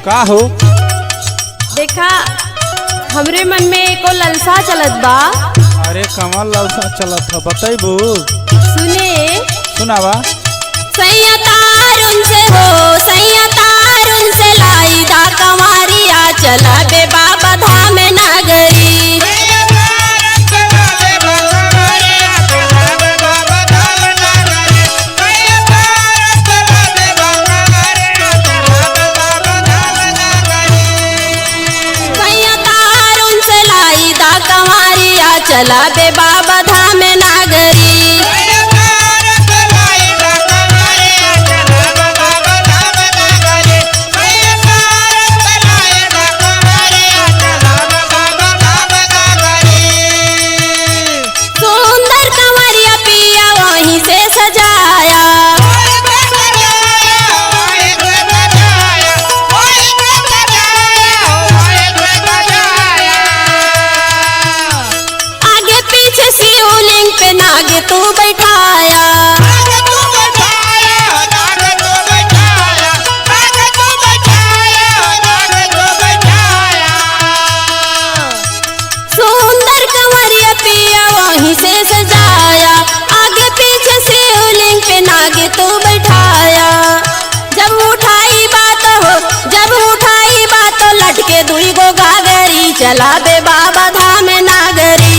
का हो? देखा हमरे मन में एको ललसा चलत बा। अरे कमल ललसा चलत है, बताइबू? सुने सुनावा। सैया तारुन से हो, सैया तारुन से लाई दा कमारिया चला बे बाबा धाम नगरी। चला बे बाबा धाम नगरी। सुंदर कंवरिया पिया वहीं से सजाया। शिवलिंग पे नाग तू बैठाया। सुंदर कंवरिया पिया वहीं से सजाया। आगे पीछे शिवलिंग पे नाग तू बैठाया। जब उठाई बात हो, जब उठाई बात तो लटके दुई गो गागरी चला बे बाबा धाम नगरी।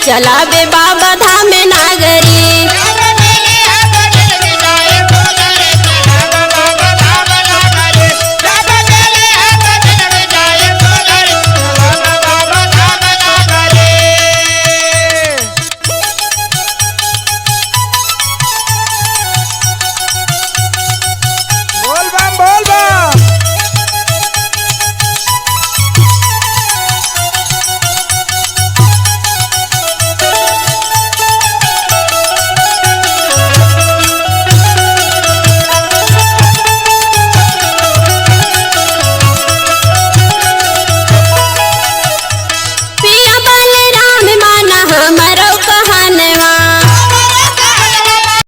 चला बे बाबा धाम नगरी।